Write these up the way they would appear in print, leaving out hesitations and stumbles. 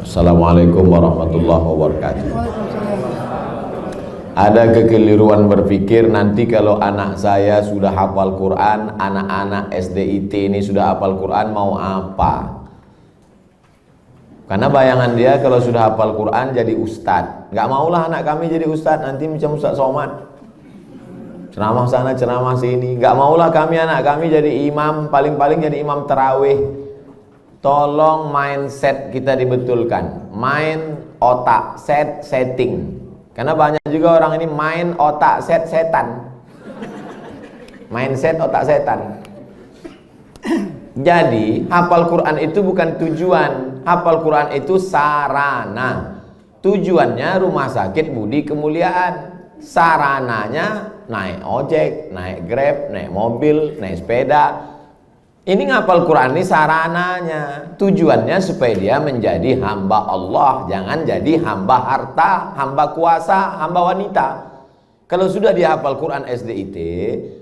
Assalamualaikum warahmatullahi wabarakatuh. Ada kekeliruan berpikir nanti kalau anak saya sudah hafal Quran, anak-anak SDIT ini sudah hafal Quran mau apa? Karena bayangan dia kalau sudah hafal Quran jadi ustadz. Gak maulah anak kami jadi ustadz, nanti macam Ustadz Somad, ceramah sana ceramah sini. Gak maulah kami anak kami jadi imam, paling-paling jadi imam tarawih. Tolong mindset kita dibetulkan, main otak, setting. Karena banyak juga orang ini main otak setan. Mindset otak setan. Jadi hafal Quran itu bukan tujuan, hafal Quran itu sarana. Tujuannya rumah sakit Budi Kemuliaan, sarananya naik ojek, naik Grab, naik mobil, naik sepeda. Ini ngapal Quran ini sarananya, tujuannya supaya dia menjadi hamba Allah, jangan jadi hamba harta, hamba kuasa, hamba wanita. Kalau sudah dia hafal Quran SDIT,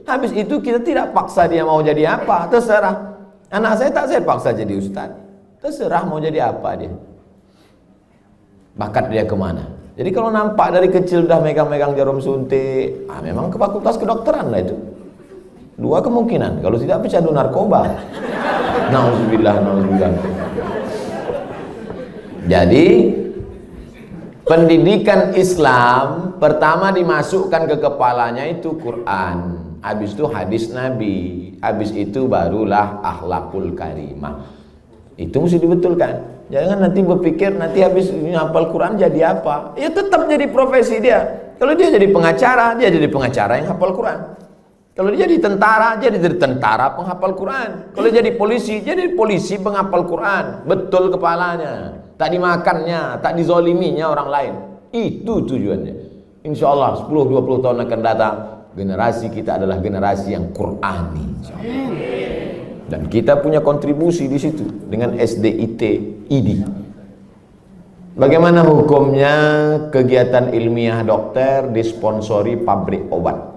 habis itu kita tidak paksa dia mau jadi apa, terserah. Anak saya tak saya paksa jadi ustaz, terserah mau jadi apa dia. Bakat dia kemana? Jadi kalau nampak dari kecil udah megang-megang jarum suntik, memang ke fakultas kedokteran lah itu. Dua kemungkinan, kalau tidak pecandu narkoba. Nauzubillah, nauzubillah. Jadi pendidikan Islam pertama dimasukkan ke kepalanya itu Quran, habis itu hadis Nabi, habis itu barulah akhlakul karimah. Itu mesti dibetulkan. Jangan nanti berpikir nanti habis hafal Quran jadi apa? Ya tetap jadi profesi dia. Kalau dia jadi pengacara, dia jadi pengacara yang hafal Quran. Kalau dia jadi tentara, dia jadi tentara penghafal Quran. Kalau dia jadi polisi penghafal Quran. Betul kepalanya. Tak dimakannya, tak dizoliminya orang lain. Itu tujuannya. Insya Allah 10-20 tahun akan datang, generasi kita adalah generasi yang Qurani. Dan kita punya kontribusi di situ dengan SDIT ID. Bagaimana hukumnya kegiatan ilmiah dokter disponsori pabrik obat?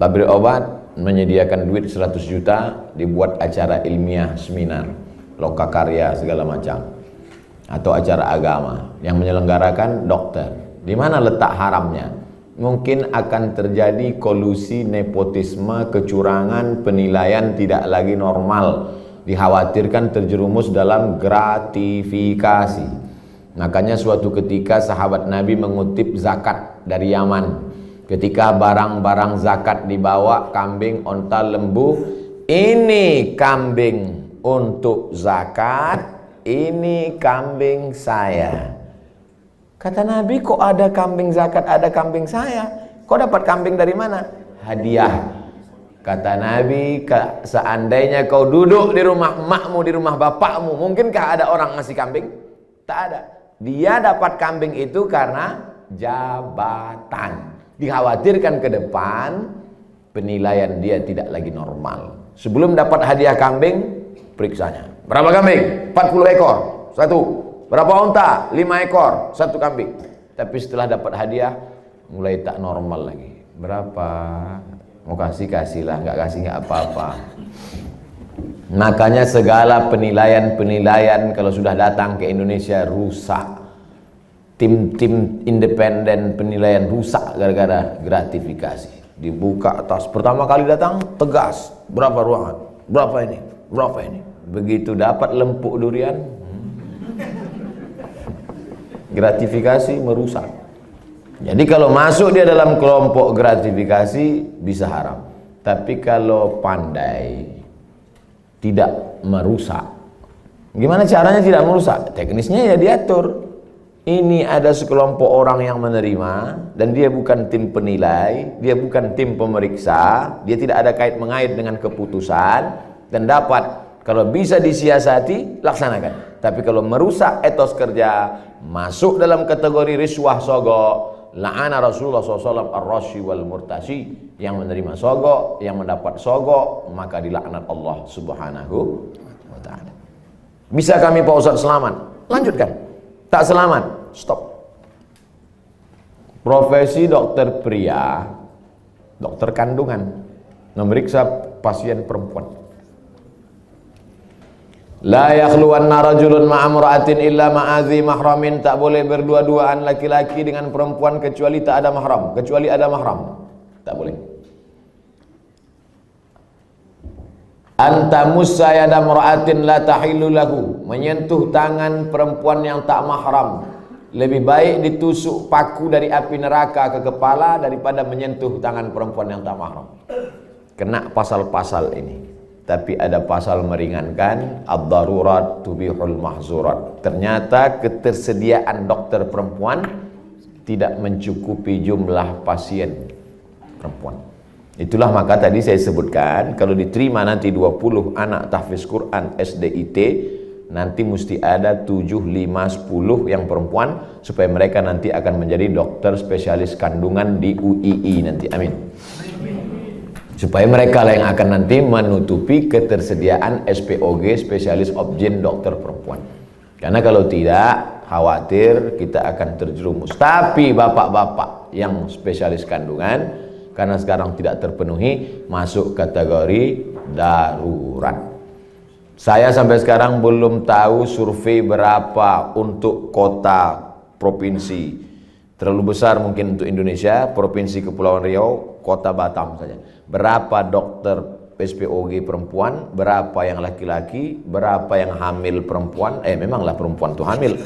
Pabrik obat menyediakan duit 100 juta, dibuat acara ilmiah, seminar, lokakarya segala macam, atau acara agama yang menyelenggarakan dokter. Di mana letak haramnya? Mungkin akan terjadi kolusi, nepotisme, kecurangan, penilaian tidak lagi normal. Dikhawatirkan terjerumus dalam gratifikasi. Makanya suatu ketika sahabat Nabi mengutip zakat dari Yaman. Ketika barang-barang zakat dibawa, kambing, onta, lembu, ini kambing untuk zakat, ini kambing saya. Kata Nabi, kok ada kambing zakat, ada kambing saya? Kok dapat kambing dari mana? Hadiah. Kata Nabi, seandainya kau duduk di rumah emakmu, di rumah bapakmu, mungkinkah ada orang ngasih kambing? Tak ada. Dia dapat kambing itu karena jabatan. Dikhawatirkan ke depan penilaian dia tidak lagi normal. Sebelum dapat hadiah kambing, periksanya. Berapa kambing? 40 ekor, satu. Berapa unta? 5 ekor, satu kambing. Tapi setelah dapat hadiah, mulai tak normal lagi. Berapa? Mau kasih-kasihlah, nggak kasih nggak apa-apa. Makanya segala penilaian-penilaian kalau sudah datang ke Indonesia rusak. Tim-tim independen penilaian rusak gara-gara gratifikasi. Dibuka atas, pertama kali datang tegas, berapa ruangan, berapa ini, berapa ini. Begitu dapat lempuk durian, gratifikasi merusak. Jadi kalau masuk dia dalam kelompok gratifikasi bisa haram. Tapi kalau pandai tidak merusak, gimana caranya tidak merusak? Teknisnya ya diatur. Ini ada sekelompok orang yang menerima dan dia bukan tim penilai, dia bukan tim pemeriksa, dia tidak ada kait-mengait dengan keputusan dan dapat, kalau bisa disiasati, laksanakan. Tapi kalau merusak etos kerja, masuk dalam kategori riswah sogok, la'ana Rasulullah SAW ar-rashi wal murtashi, yang menerima sogok, yang mendapat sogok, maka dilaknat Allah Subhanahu wa ta'ala. Bisa kami Pak Ustadz selamat? Lanjutkan. Tak selamat, stop. Profesi dokter pria, dokter kandungan, memeriksa pasien perempuan. La yakhluwanna rajulun ma'amra'atin illa ma'adhi mahramin. Tak boleh berdua-duaan laki-laki dengan perempuan kecuali tak ada mahram, kecuali ada mahram. Tak boleh. Anta musayyada mar'atin la tahillu lahu. Menyentuh tangan perempuan yang tak mahram lebih baik ditusuk paku dari api neraka ke kepala daripada menyentuh tangan perempuan yang tak mahram. Kena pasal-pasal ini. Tapi ada pasal meringankan, ad-darurat tubihul mahzurat. Ternyata ketersediaan dokter perempuan tidak mencukupi jumlah pasien perempuan. Itulah maka tadi saya sebutkan, kalau diterima nanti 20 anak tahfiz Quran SDIT, nanti mesti ada 7, 5, 10 yang perempuan, supaya mereka nanti akan menjadi dokter spesialis kandungan di UII nanti. Amin. Supaya mereka lah yang akan nanti menutupi ketersediaan SPOG, spesialis obgyn dokter perempuan. Karena kalau tidak, khawatir kita akan terjerumus. Tapi bapak-bapak yang spesialis kandungan, karena sekarang tidak terpenuhi, masuk kategori darurat. Saya sampai sekarang belum tahu survei berapa untuk kota provinsi. Terlalu besar mungkin untuk Indonesia, Provinsi Kepulauan Riau, Kota Batam saja. Berapa dokter SPOG perempuan, berapa yang laki-laki, berapa yang hamil perempuan, memanglah perempuan tuh hamil.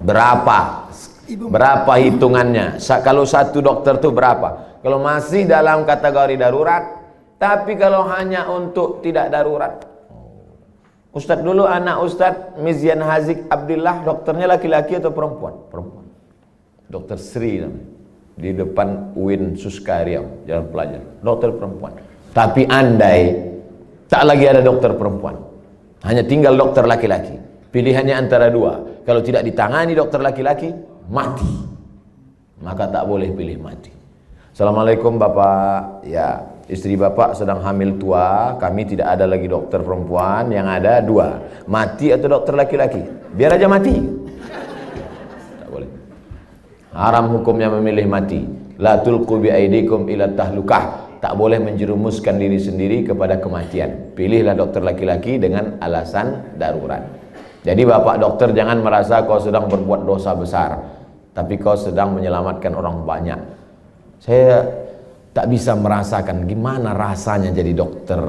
Berapa hitungannya? Kalau satu dokter tuh berapa? Kalau masih dalam kategori darurat, tapi kalau hanya untuk tidak darurat. Ustadz dulu anak Ustadz Mizyan Hazik Abdillah, dokternya laki-laki atau perempuan? Perempuan. Dokter Sri namanya, di depan UIN Suskaria, Jalan Pelajar, dokter perempuan. Tapi andai tak lagi ada dokter perempuan, hanya tinggal dokter laki-laki, pilihannya antara dua. Kalau tidak ditangani dokter laki-laki, mati. Maka tak boleh pilih mati. Assalamualaikum Bapak. Ya, istri Bapak sedang hamil tua, kami tidak ada lagi dokter perempuan, yang ada dua, mati atau dokter laki-laki. Biar aja mati. Haram hukumnya memilih mati. La tulqu bi aidikum ila tahlukah. Tak boleh menjerumuskan diri sendiri kepada kematian. Pilihlah dokter laki-laki dengan alasan darurat. Jadi bapak dokter jangan merasa kau sedang berbuat dosa besar, tapi kau sedang menyelamatkan orang banyak. Saya tak bisa merasakan gimana rasanya jadi dokter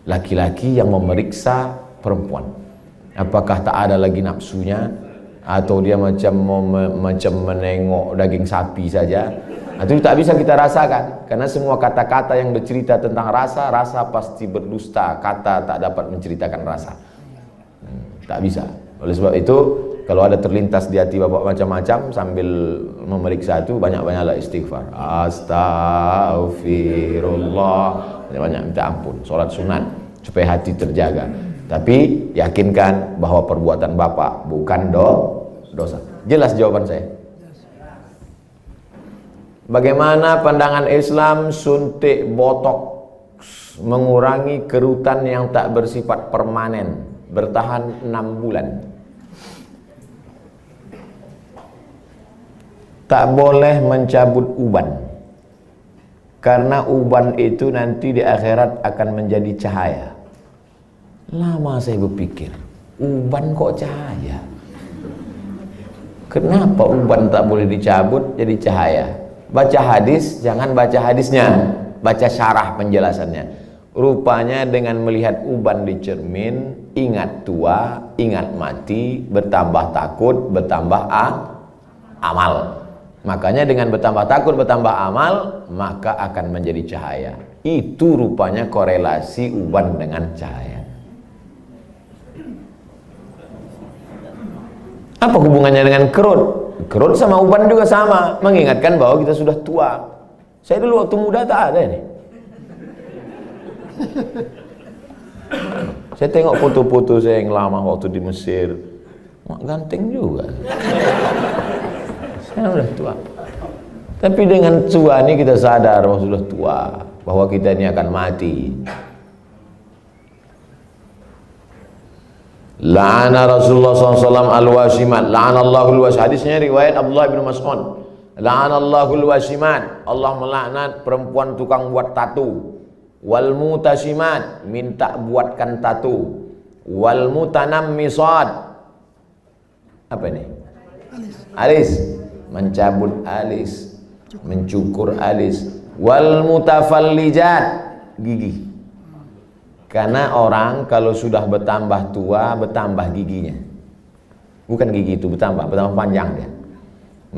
laki-laki yang memeriksa perempuan. Apakah tak ada lagi nafsunya? Atau dia macam menengok daging sapi saja? Itu tak bisa kita rasakan, karena semua kata-kata yang bercerita tentang rasa, rasa pasti berdusta. Kata tak dapat menceritakan rasa. Tak bisa. Oleh sebab itu, kalau ada terlintas di hati bapak macam-macam sambil memeriksa itu, banyak-banyaklah istighfar. Astaghfirullah. Banyak minta ampun, solat sunat supaya hati terjaga. Tapi yakinkan bahwa perbuatan bapak bukan dosa. Jelas jawaban saya? Bagaimana pandangan Islam suntik botok mengurangi kerutan yang tak bersifat permanen, bertahan 6 bulan? Tak boleh mencabut uban, karena uban itu nanti di akhirat akan menjadi cahaya. Lama saya berpikir, uban kok cahaya? Kenapa uban tak boleh dicabut jadi cahaya? Baca hadis, jangan baca hadisnya, baca syarah penjelasannya. Rupanya dengan melihat uban di cermin, ingat tua, ingat mati, bertambah takut, bertambah amal. Makanya dengan bertambah takut, bertambah amal, maka akan menjadi cahaya. Itu rupanya korelasi uban dengan cahaya. Apa hubungannya dengan kerut? Kerut sama uban juga sama, mengingatkan bahwa kita sudah tua. Saya dulu waktu muda tak ada ini. Saya tengok foto-foto saya yang lama waktu di Mesir, ganteng juga. Saya sudah tua. Tapi dengan tua ini kita sadar bahwa sudah tua, bahwa kita ini akan mati. La'ana Rasulullah SAW al-washimat. La'anallahu al-washimat. Hadisnya riwayat Abdullah bin Mas'ud. La'anallahu al-washimat. Allah melaknat perempuan tukang buat tatu. Wal mutashimat, minta buatkan tatu. wal mutanammisat. Apa ini? Alis. Mencabut alis, mencukur alis. Wal mutafallijat, gigi. Karena orang kalau sudah bertambah tua, bertambah giginya. Bukan gigi itu bertambah panjang dia.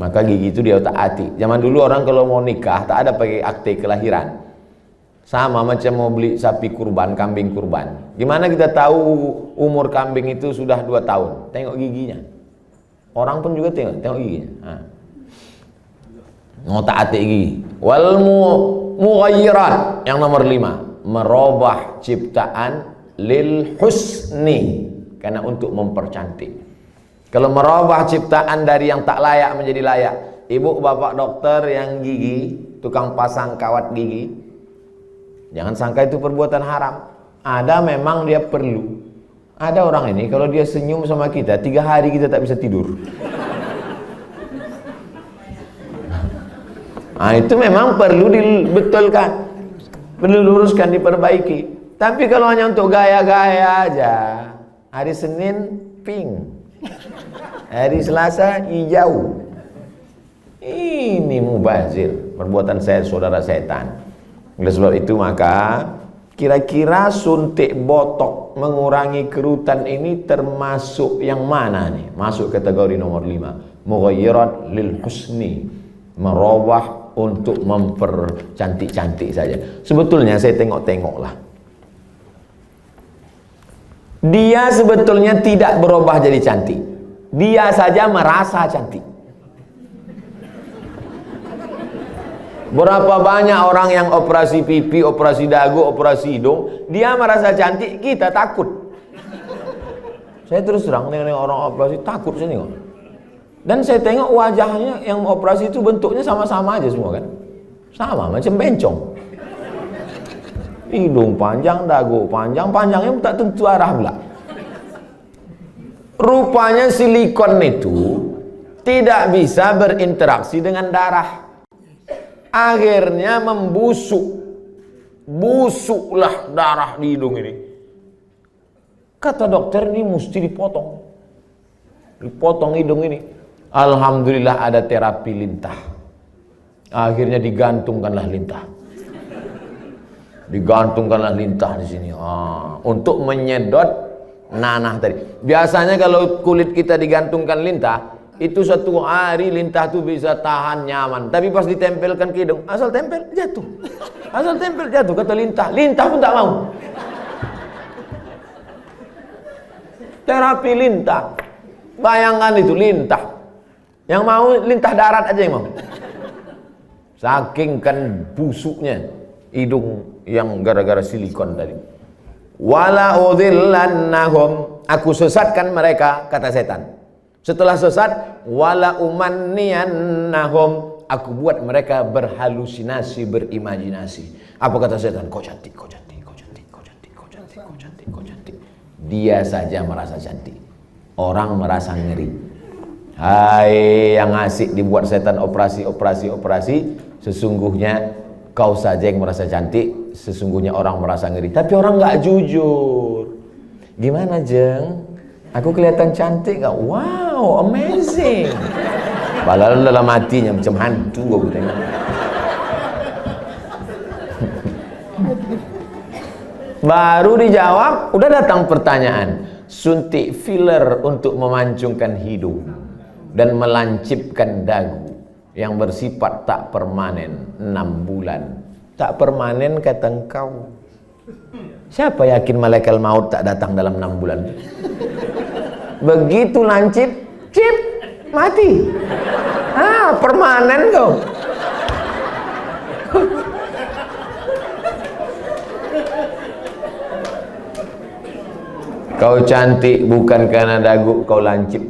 Maka gigi itu dia otak-atik. Zaman dulu orang kalau mau nikah tak ada pakai akte kelahiran. Sama macam mau beli sapi kurban, kambing kurban. Gimana kita tahu umur kambing itu sudah 2 tahun? Tengok giginya. Orang pun juga tengok giginya. Otak-atik gigi. Wal mughayyirat, yang nomor 5, merubah ciptaan lil husni, karena untuk mempercantik. Kalau merubah ciptaan dari yang tak layak menjadi layak. Ibu bapak dokter yang gigi, tukang pasang kawat gigi, jangan sangka itu perbuatan haram. Ada memang dia perlu. Ada orang ini kalau dia senyum sama kita 3 hari kita tak bisa tidur. Nah, itu memang perlu dibetulkan, perlu luruskan, diperbaiki. Tapi kalau hanya untuk gaya-gaya aja, hari Senin pink, hari Selasa hijau, ini mubazir, perbuatan saudara setan. Oleh sebab itu maka kira-kira suntik botok mengurangi kerutan ini termasuk yang mana nih? Masuk kategori nomor 5, mughayyirat lil husni, merubah untuk mempercantik-cantik saja. Sebetulnya saya tengok-tengoklah, dia sebetulnya tidak berubah jadi cantik, dia saja merasa cantik. Berapa banyak orang yang operasi pipi, operasi dagu, operasi hidung, dia merasa cantik, kita takut. Saya terus terang dengan orang operasi takut saya tengok. Dan saya tengok wajahnya yang operasi itu bentuknya sama-sama aja semua kan. Sama macam bencong. Hidung panjang, dagu panjang, panjangnya tak tentu arah pula. Rupanya silikon itu tidak bisa berinteraksi dengan darah. Akhirnya membusuk. Busuklah darah di hidung ini. Kata dokter, ini mesti dipotong. Dipotong hidung ini. Alhamdulillah ada terapi lintah. Akhirnya digantungkanlah lintah. Digantungkanlah lintah di sini. Untuk menyedot nanah tadi. Biasanya kalau kulit kita digantungkan lintah, itu 1 hari lintah itu bisa tahan nyaman. Tapi pas ditempelkan ke hidung, asal tempel jatuh. Asal tempel jatuh, kata lintah. Lintah pun tak mau. Terapi lintah. Bayangkan itu lintah. Yang mau lintah darat aja yang mau. Saking kan busuknya hidung yang gara-gara silikon tadi. Wala udhillannahum, aku sesatkan mereka, kata setan. Setelah sesat, wala umanniyannahum, aku buat mereka berhalusinasi, berimajinasi. Apa kata setan? Kau cantik, kau cantik, kau cantik, kau cantik, kau cantik, kau cantik, kau cantik. Dia saja merasa cantik. Orang merasa ngeri. Hai yang asik dibuat setan operasi, sesungguhnya kau saja yang merasa cantik, sesungguhnya orang merasa ngeri. Tapi orang nggak jujur. Gimana Jeng? Aku kelihatan cantik nggak? Wow, amazing. Padahal dalam hatinya macam hantu aku tengok. Baru dijawab, udah datang pertanyaan. Suntik filler untuk memancungkan hidung dan melancipkan dagu yang bersifat tak permanen 6 bulan. Tak permanen kata engkau. Siapa yakin malaikat maut tak datang dalam 6 bulan? Begitu lancip, cip, mati. Permanen kau. Kau cantik bukan karena dagu kau lancip.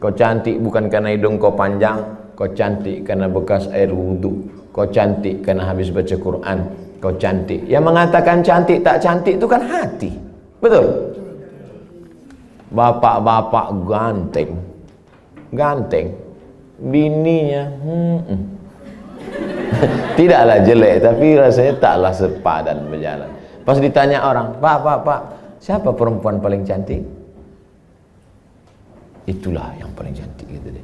Kau cantik bukan karena hidung kau panjang. Kau cantik karena bekas air wudhu. Kau cantik karena habis baca Quran. Kau cantik. Yang mengatakan cantik tak cantik itu kan hati. Betul? Bapak-bapak ganteng. Ganteng. Bininya tidaklah jelek, tapi rasanya taklah sepadan berjalan. Pas ditanya orang, Pak, siapa perempuan paling cantik? Itulah yang paling cantik gitu deh.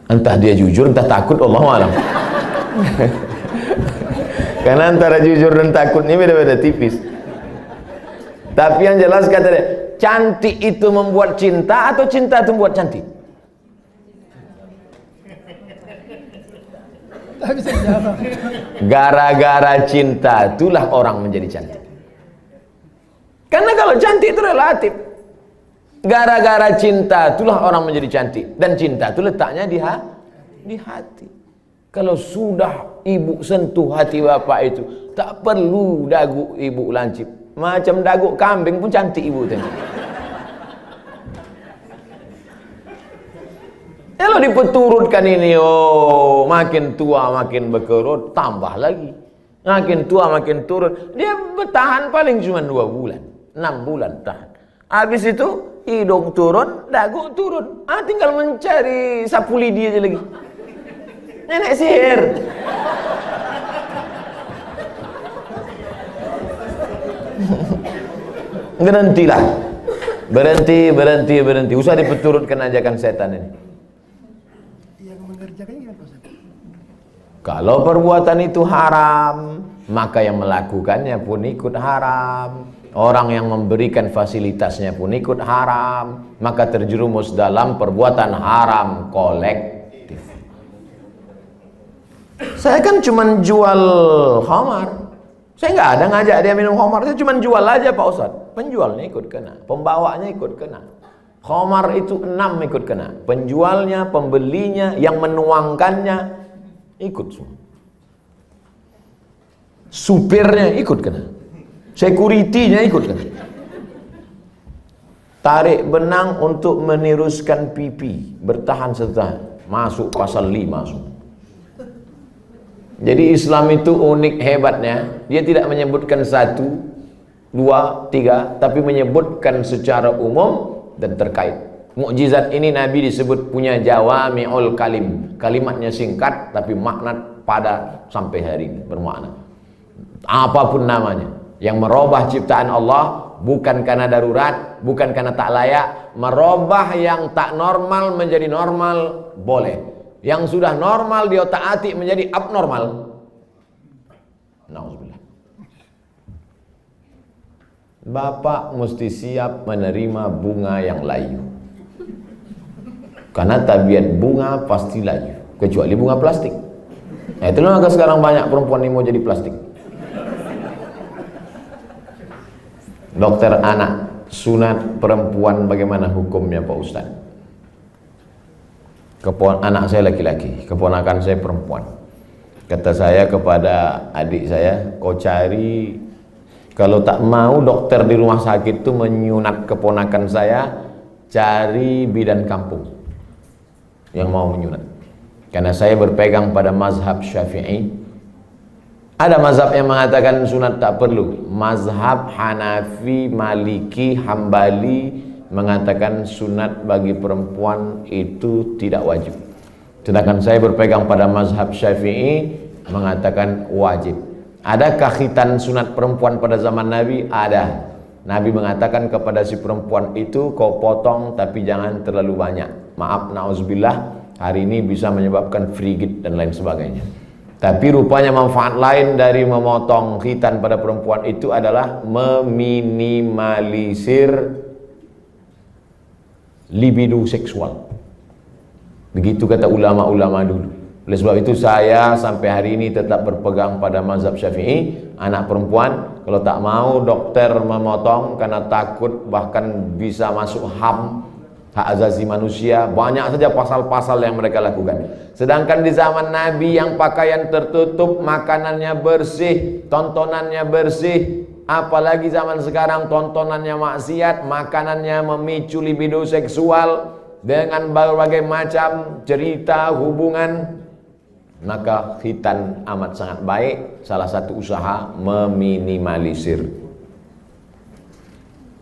Entah dia jujur, entah takut, Allahu a'lam. Karena antara jujur dan takut ini beda-beda tipis. Tapi yang jelas kata dia, cantik itu membuat cinta atau cinta itu membuat cantik? Gara-gara cinta itulah orang menjadi cantik. Karena kalau cantik itu relatif. Gara-gara cinta itulah orang menjadi cantik. Dan cinta itu letaknya di hati. Kalau sudah ibu sentuh hati bapak itu, tak perlu dagu ibu lancip. Macam dagu kambing pun cantik ibu tengok. Kalau dipeturutkan ini, oh makin tua makin berkerut, tambah lagi. Makin tua makin turun. Dia bertahan paling cuma 2 bulan, 6 bulan tahan. Habis itu hidung turun, dagu turun. Tinggal mencari sapu lidi aja lagi. Nenek sihir. Berhentilah. Berhenti. Usah dipeturutkan ajakan setan ini. Kalau perbuatan itu haram, maka yang melakukannya pun ikut haram. Orang yang memberikan fasilitasnya pun ikut haram. Maka terjerumus dalam perbuatan haram kolektif. Saya kan cuma jual khamar. Saya nggak ada ngajak dia minum khamar. Saya cuma jual aja Pak Ustadz. Penjualnya ikut kena, pembawanya ikut kena. Khamar itu 6 ikut kena. Penjualnya, pembelinya, yang menuangkannya ikut semua. Supirnya ikut kena. Security-nya ikut kena. Tarik benang untuk meniruskan pipi, bertahan setahun, masuk pasal 5 semua. Jadi Islam itu unik hebatnya, dia tidak menyebutkan 1, 2, 3, tapi menyebutkan secara umum dan terkait. Mukjizat ini Nabi disebut punya jawami'ul kalim. Kalimatnya singkat tapi makna padat sampai hari ini bermakna. Apapun namanya, yang merubah ciptaan Allah bukan karena darurat, bukan karena tak layak. Merubah yang tak normal menjadi normal boleh. Yang sudah normal diotak-atik menjadi abnormal. Nauzubillah. Bapak mesti siap menerima bunga yang layu. Karena tabiat bunga pasti layu, kecuali bunga plastik. Nah, itulah maka sekarang banyak perempuan yang mau jadi plastik. Dokter anak, sunat perempuan bagaimana hukumnya Pak Ustaz? Anak saya laki-laki, keponakan saya perempuan. Kata saya kepada adik saya, kau cari, kalau tak mau dokter di rumah sakit itu menyunat keponakan saya, cari bidan kampung yang mau menyunat. Karena saya berpegang pada mazhab Syafi'i. Ada mazhab yang mengatakan sunat tak perlu. Mazhab Hanafi, Maliki, Hambali mengatakan sunat bagi perempuan itu tidak wajib. Sedangkan saya berpegang pada mazhab Syafi'i mengatakan wajib. Adakah khitan sunat perempuan pada zaman Nabi? Ada. Nabi mengatakan kepada si perempuan itu, kau potong tapi jangan terlalu banyak. Maaf, na'udzubillah, hari ini bisa menyebabkan frigid dan lain sebagainya. Tapi rupanya manfaat lain dari memotong khitan pada perempuan itu adalah meminimalisir libido seksual. Begitu kata ulama-ulama dulu. Oleh sebab itu saya sampai hari ini tetap berpegang pada mazhab Syafi'i. Anak perempuan kalau tak mau dokter memotong karena takut bahkan bisa masuk HAM, hak asasi manusia, banyak saja pasal-pasal yang mereka lakukan. Sedangkan di zaman Nabi yang pakaian tertutup, makanannya bersih, tontonannya bersih, apalagi zaman sekarang tontonannya maksiat, makanannya memicu libido seksual dengan berbagai macam cerita hubungan, maka khitan amat sangat baik. Salah satu usaha meminimalisir.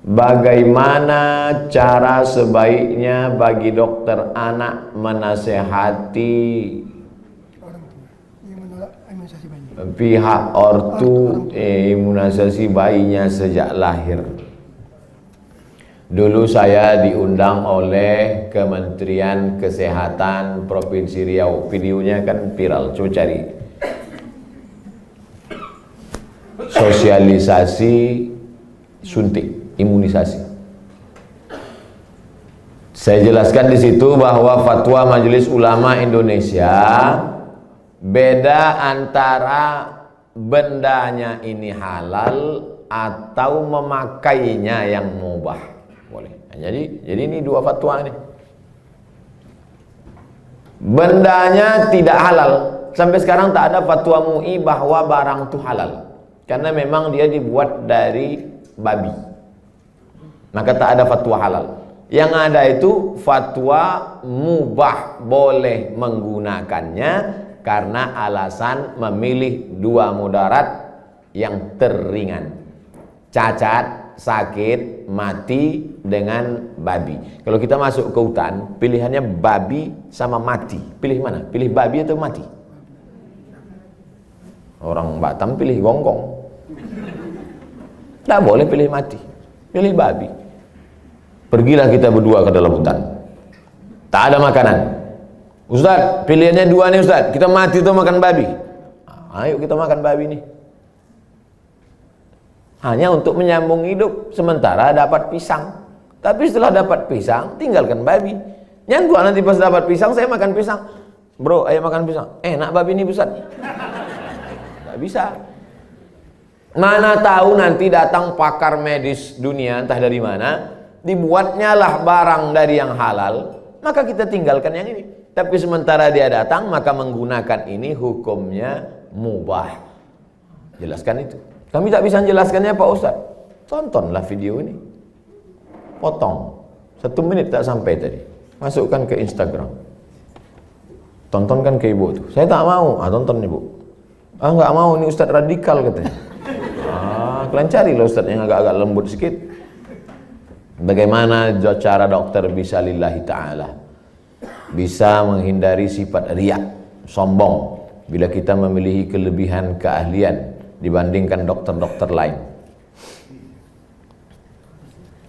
Bagaimana cara sebaiknya bagi dokter anak menasehati pihak ortu imunisasi bayinya sejak lahir? Dulu saya diundang oleh Kementerian Kesehatan Provinsi Riau. Videonya kan viral, coba cari. Sosialisasi suntik, imunisasi. Saya jelaskan di situ bahwa fatwa Majelis Ulama Indonesia beda antara bendanya ini halal atau memakainya yang mubah. Boleh. Jadi ini dua fatwa ini. Bendanya tidak halal. Sampai sekarang tak ada fatwa MUI bahwa barang itu halal. Karena memang dia dibuat dari babi. Maka tak ada fatwa halal. Yang ada itu fatwa mubah, boleh menggunakannya karena alasan memilih dua mudarat yang teringan. Cacat, sakit, mati dengan babi. Kalau kita masuk ke hutan, pilihannya babi sama mati. Pilih mana? Pilih babi atau mati? Orang Batam pilih gonggong. Tidak boleh pilih mati, pilih babi. Pergilah kita berdua ke dalam hutan. Tak ada makanan. Ustaz, pilihannya dua nih Ustaz. Kita mati atau makan babi? Ayo kita makan babi nih. Hanya untuk menyambung hidup, sementara dapat pisang. Tapi setelah dapat pisang, tinggalkan babi. Yang gua nanti pas dapat pisang, saya makan pisang. Bro, ayo makan pisang. Enak babi ini Ustaz. Nggak bisa. Mana tahu nanti datang pakar medis dunia, entah dari mana, dibuatnya lah barang dari yang halal, maka kita tinggalkan yang ini. Tapi sementara dia datang, maka menggunakan ini hukumnya mubah. Jelaskan itu. Kami tak bisa menjelaskannya Pak Ustaz. Tontonlah video ini. Potong. 1 menit tak sampai tadi. Masukkan ke Instagram. Tontonkan ke ibu tuh. Saya tak mau. Tonton ibu. Nggak mau, ini Ustaz radikal katanya. Kalian carilah Ustaz yang agak-agak lembut sedikit. Bagaimana cara dokter bisa lillahi ta'ala, bisa menghindari sifat riak, sombong, bila kita memiliki kelebihan keahlian dibandingkan dokter-dokter lain.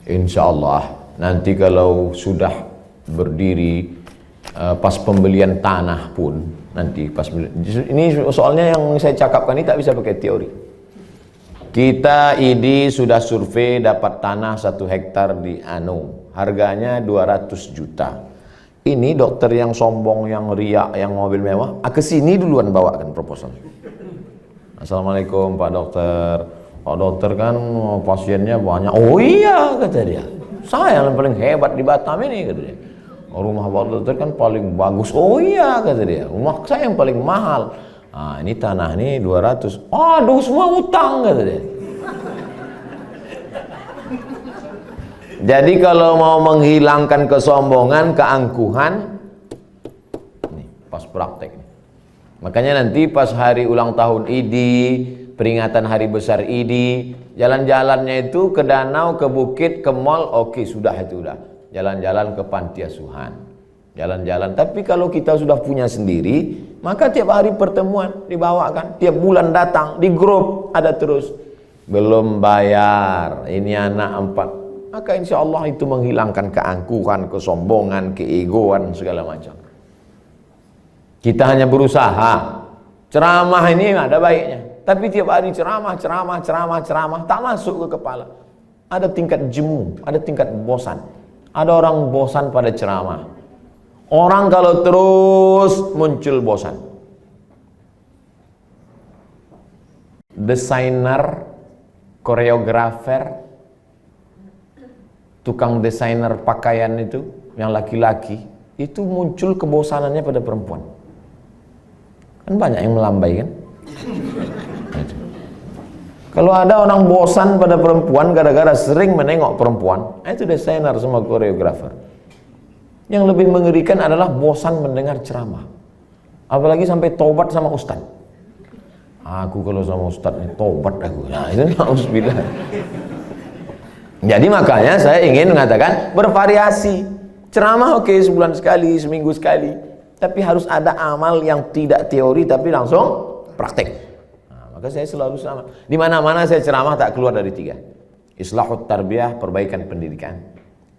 Insya Allah nanti kalau sudah berdiri pas pembelian tanah pun nanti pas ini soalnya yang saya cakapkan ini tak bisa pakai teori. Kita ID sudah survei dapat tanah 1 hektar di harganya 200 juta. Ini dokter yang sombong, yang riak, yang mobil mewah, kesini duluan bawakan proposal. Assalamualaikum Pak Dokter. Pak Dokter kan pasiennya banyak. Oh iya kata dia. Saya yang paling hebat di Batam ini kata dia. Rumah Pak Dokter kan paling bagus. Oh iya kata dia. Rumah saya yang paling mahal. Ini tanah nih 200. Aduh semua utang kata dia. Jadi kalau mau menghilangkan kesombongan, keangkuhan, nih pas praktek. Makanya nanti pas hari ulang tahun ID, peringatan hari besar ID, jalan-jalannya itu ke danau, ke bukit, ke mall, oke sudah itu udah. Jalan-jalan ke panti asuhan, jalan-jalan. Tapi kalau kita sudah punya sendiri, maka tiap hari pertemuan dibawakan, tiap bulan datang, di grup ada terus. Belum bayar, ini anak 4. Maka insya Allah itu menghilangkan keangkuhan, kesombongan, keegoan, segala macam. Kita hanya berusaha. Ceramah ini ada baiknya. Tapi tiap hari ceramah, tak masuk ke kepala. Ada tingkat jemu, ada tingkat bosan. Ada orang bosan pada ceramah. Orang kalau terus muncul bosan. Desainer, koreografer, tukang desainer pakaian itu, yang laki-laki, itu muncul kebosanannya pada perempuan. Kan banyak yang melambai kan? Kalau ada orang bosan pada perempuan gara-gara sering menengok perempuan, itu desainer sama koreografer. Yang lebih mengerikan adalah bosan mendengar ceramah. Apalagi sampai tobat sama ustaz. Aku kalau sama ustaz ini tobat aku. Nah, itu na'udzubillah. Jadi makanya saya ingin mengatakan bervariasi. Ceramah oke, sebulan sekali, seminggu sekali. Tapi harus ada amal yang tidak teori tapi langsung praktek. Maka saya selalu sama. Di mana-mana saya ceramah tak keluar dari 3. Islahut tarbiyah, perbaikan pendidikan.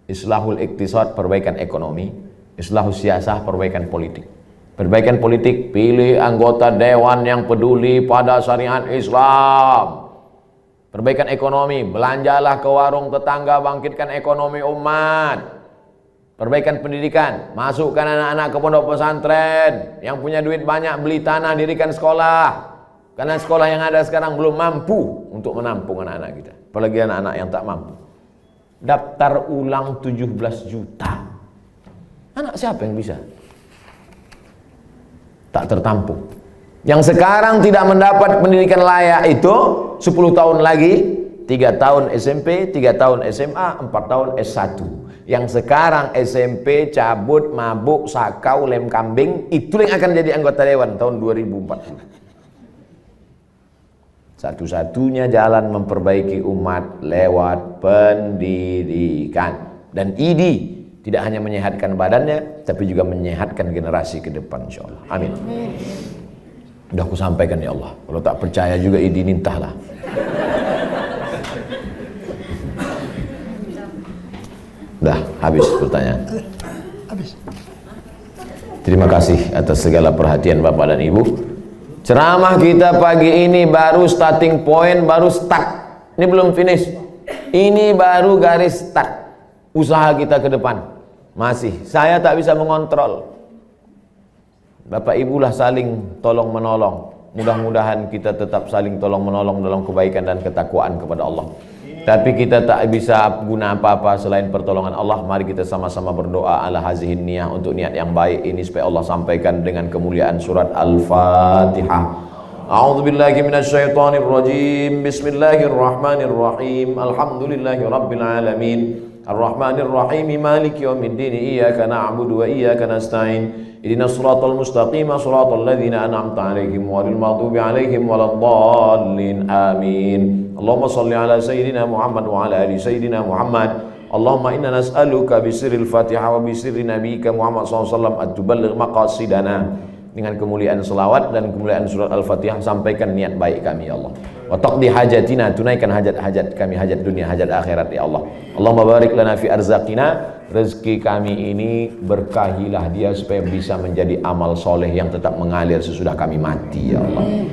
Islahul iktisad, perbaikan ekonomi. Islahul siyasah, perbaikan politik. Perbaikan politik, pilih anggota dewan yang peduli pada syariat Islam. Perbaikan ekonomi, belanjalah ke warung tetangga, bangkitkan ekonomi umat. Perbaikan pendidikan, masukkan anak-anak ke pondok pesantren. Yang punya duit banyak, beli tanah, dirikan sekolah. Karena sekolah yang ada sekarang belum mampu untuk menampung anak-anak kita. Apalagi anak-anak yang tak mampu. Daftar ulang 17 juta. Anak siapa yang bisa? Tak tertampung. Yang sekarang tidak mendapat pendidikan layak itu 10 tahun lagi, 3 tahun SMP, 3 tahun SMA, 4 tahun S1. Yang sekarang SMP cabut, mabuk, sakau, lem kambing, itu yang akan jadi anggota dewan tahun 2040. Satu-satunya jalan memperbaiki umat lewat pendidikan. Dan ID tidak hanya menyehatkan badannya, tapi juga menyehatkan generasi ke depan, insyaallah. Amin. Udah aku sampaikan ya Allah. Kalau tak percaya juga ID nintahlah. Dah habis pertanyaan. Habis. Terima kasih atas segala perhatian Bapak dan Ibu. Ceramah kita pagi ini baru starting point, baru start. Ini belum finish. Ini baru garis start. Usaha kita ke depan. Masih, saya tak bisa mengontrol. Bapak Ibu lah saling tolong menolong. Mudah-mudahan kita tetap saling tolong menolong dalam kebaikan dan ketakwaan kepada Allah. Tapi kita tak bisa guna apa-apa selain pertolongan Allah. Mari kita sama-sama berdoa ala hazihin niyah, untuk niat yang baik ini supaya Allah sampaikan dengan kemuliaan surat Al-Fatihah. A'udzubillahi minasyaitonir rajim. Bismillahirrahmanirrahim. Alhamdulillahi rabbil alamin. Ar-Rahmanir Rahim. Maliki yaumiddin. Iyyaka na'budu wa iyyaka nasta'in. Ihdinas siratal mustaqim, siratal ladzina an'amta 'alaihim ghairil maghdubi 'alaihim waladdallin. Amin. Allahumma shalli ala sayyidina Muhammad wa ala ali sayyidina Muhammad. Allahumma inna nas'aluka bisirril Fatihah wa bisirri nabiyyika Muhammad sallallahu alaihi wasallam at-tuballigh maqasidana. Dengan kemuliaan selawat dan kemuliaan surat Al-Fatihah, sampaikan niat baik kami ya Allah. Wa taqdi hajatina, tunaikan hajat-hajat kami, hajat dunia, hajat akhirat ya Allah. Allahumma barik lana fi arzaqina, rezeki kami ini berkahilah dia supaya bisa menjadi amal soleh yang tetap mengalir sesudah kami mati ya Allah.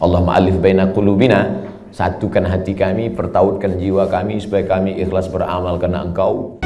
Allahumma alif baina qulubina, satukan hati kami, pertautkan jiwa kami supaya kami ikhlas beramal karena Engkau.